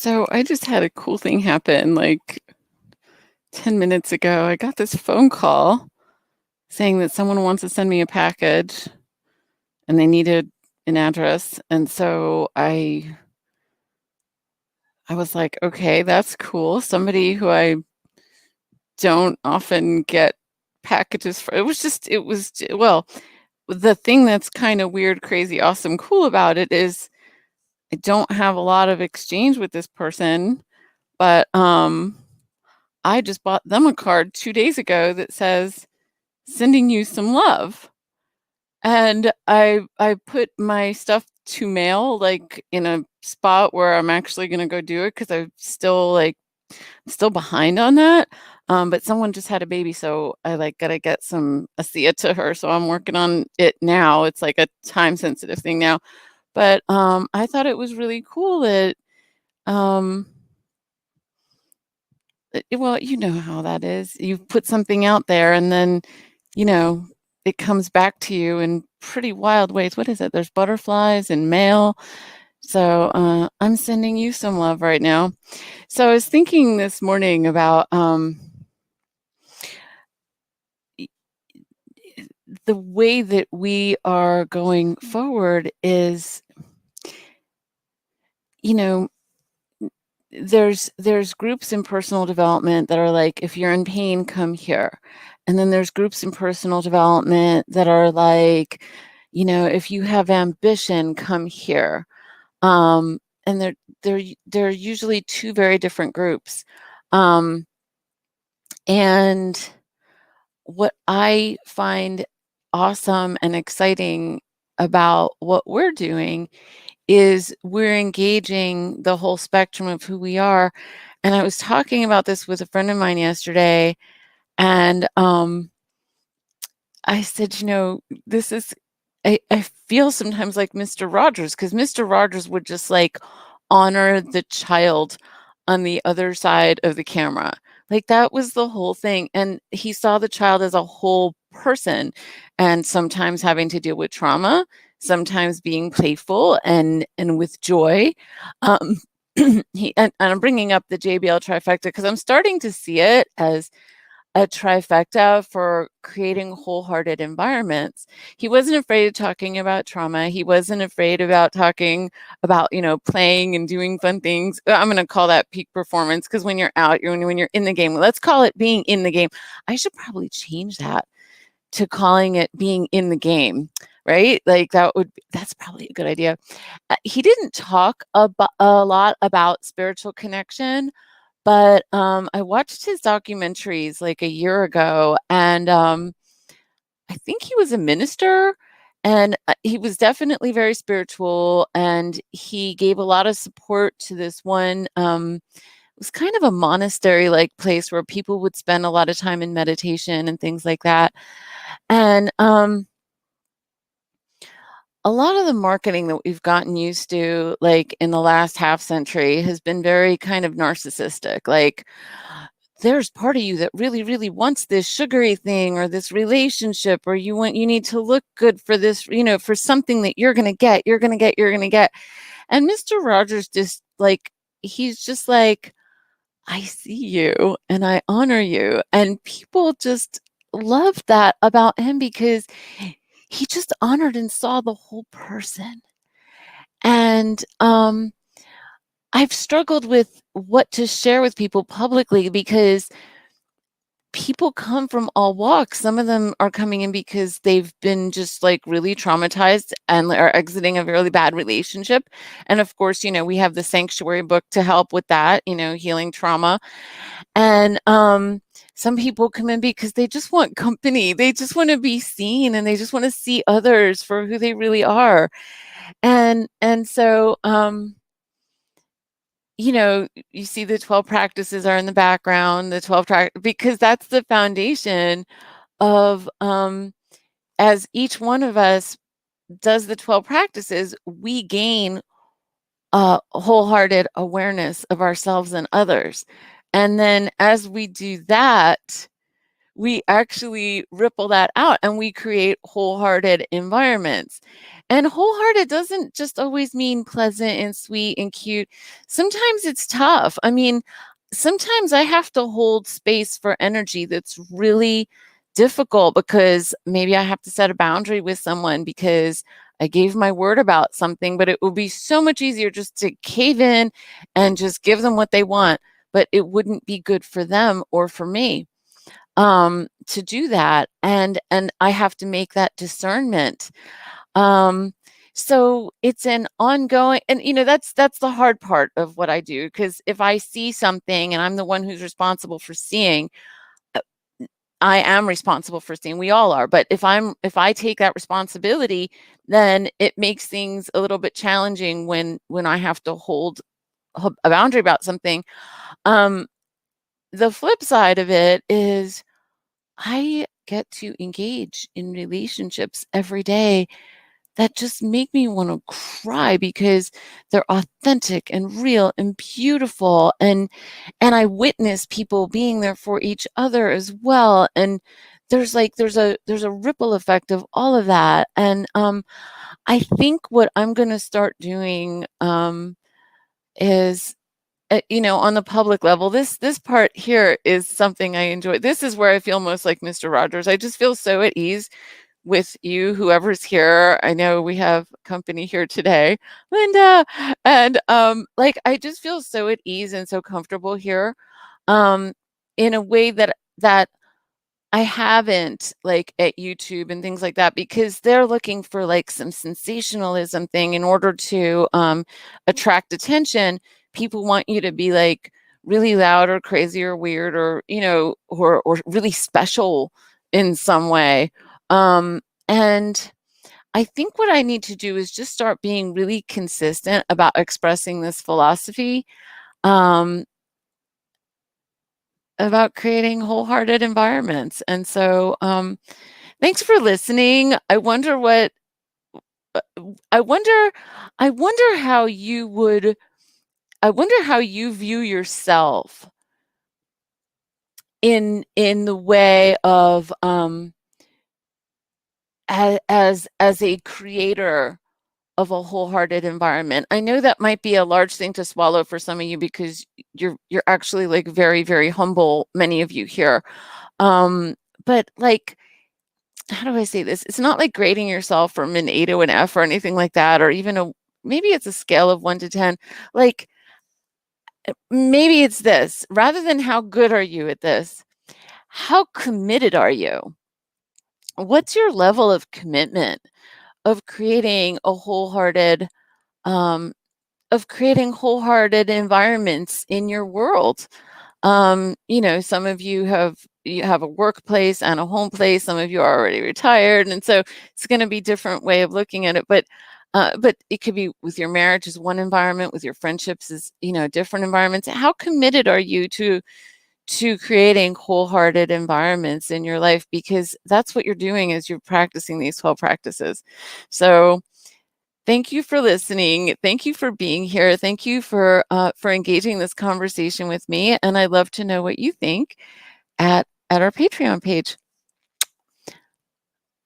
So I just had a cool thing happen like 10 minutes ago. I got this phone call saying that someone wants to send me a package and they needed an address. And so I was like, okay, that's cool. Somebody who I don't often get packages for. Well, the thing that's kind of weird, crazy, awesome, cool about it is I don't have a lot of exchange with this person, but I just bought them a card 2 days ago that says, "Sending you some love." And I put my stuff to mail, like, in a spot where I'm actually gonna go do it because 'cause I'm still, still behind on that. But someone just had a baby, so I, gotta get some ASEA to her, so I'm working on it now. It's, like, a time-sensitive thing now. But, I thought it was really cool that, um well, you know how that is. You put something out there and then, you know, it comes back to you in pretty wild ways. What is it? There's butterflies and mail. So I'm sending you some love right now. So I was thinking this morning about y- the way that we are going forward is, you know, there's groups in personal development that are like, if you're in pain, come here. And then there's groups in personal development that are like, if you have ambition, come here. And they're usually two very different groups. Um, and what I find awesome and exciting about what we're doing is we're engaging the whole spectrum of who we are. And I was talking about this with a friend of mine yesterday, and I said, this is, I feel sometimes like Mr. Rogers, because Mr. Rogers would just like honor the child on the other side of the camera. Like that was the whole thing. And he saw the child as a whole person, and sometimes having to deal with trauma, sometimes being playful and with joy. Um, and I'm bringing up the JBL trifecta because I'm starting to see it as a trifecta for creating wholehearted environments. He wasn't afraid of talking about trauma. He wasn't afraid about talking about, playing and doing fun things. I'm going to call that peak performance, because when you're out, when you're in the game, let's call it being in the game. I should probably change that to calling it being in the game, right? Like that's probably a good idea. He didn't talk a lot about spiritual connection, but I watched his documentaries like a year ago, and I think he was a minister, and he was definitely very spiritual, and he gave a lot of support to this one. It was kind of a monastery like place where people would spend a lot of time in meditation and things like that. And a lot of the marketing that we've gotten used to, like in the last half century, has been very kind of narcissistic. Like, there's part of you that really, really wants this sugary thing or this relationship, or you need to look good for this, for something that you're going to get, you're going to get, you're going to get. And Mr. Rogers just like, he's just like, I see you and I honor you. And people just love that about him because he just honored and saw the whole person. And I've struggled with what to share with people publicly because people come from all walks. Some of them are coming in because they've been just like really traumatized and are exiting a really bad relationship. And of course, we have the Sanctuary book to help with that, healing trauma. And some people come in because they just want company. They just want to be seen, and they just want to see others for who they really are. And so you see the 12 practices are in the background, the 12 because that's the foundation of as each one of us does the 12 practices, we gain a wholehearted awareness of ourselves and others. And then as we do that, we actually ripple that out and we create wholehearted environments. And wholehearted doesn't just always mean pleasant and sweet and cute. Sometimes it's tough. I mean, sometimes I have to hold space for energy that's really difficult because maybe I have to set a boundary with someone because I gave my word about something, but it would be so much easier just to cave in and just give them what they want, but it wouldn't be good for them or for me to do that. And I have to make that discernment. Um, so it's an ongoing, and that's the hard part of what I do, because if I see something and I'm the one who's responsible for seeing, uh, I am responsible for seeing, we all are, but if I take that responsibility, then it makes things a little bit challenging when I have to hold a boundary about something. Um, the flip side of it is I get to engage in relationships every day that just make me want to cry because they're authentic and real and beautiful, and I witness people being there for each other as well, and there's a ripple effect of all of that. And I think what I'm going to start doing is on the public level, this part here is something I enjoy. This is where I feel most like Mr. Rogers. I just feel so at ease with you, whoever's here. I know we have company here today, Linda, and like I just feel so at ease and so comfortable here, um, in a way that I haven't, like, at YouTube and things like that, because they're looking for, like, some sensationalism thing in order to, attract attention. People want you to be, like, really loud or crazy or weird or, or really special in some way. And I think what I need to do is just start being really consistent about expressing this philosophy, um, about creating wholehearted environments. And so, thanks for listening. Uh, I wonder I wonder how you would I wonder how you view yourself in the way of as a creator of a wholehearted environment. I know that might be a large thing to swallow for some of you because you're actually, like, very, very humble, many of you here. Um, but, like, how do I say this? It's not like grading yourself from an A to an F or anything like that, or even maybe it's a scale of 1 to 10. Like, maybe it's this, rather than how good are you at this, how committed are you? What's your level of commitment of creating a um, wholehearted environments in your world? Some of you have a workplace and a home place. Some of you are already retired, and so it's going to be different way of looking at it. But it could be with your marriage is one environment, with your friendships is different environments. How committed are you to creating wholehearted environments in your life? Because that's what you're doing as you're practicing these 12 practices. So thank you for listening. Thank you for being here. Thank you for engaging this conversation with me. And I'd love to know what you think at our Patreon page.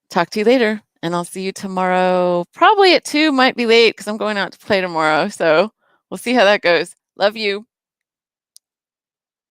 Talk to you later, and I'll see you tomorrow, probably at 2. Might be late because I'm going out to play tomorrow. So we'll see how that goes. Love you.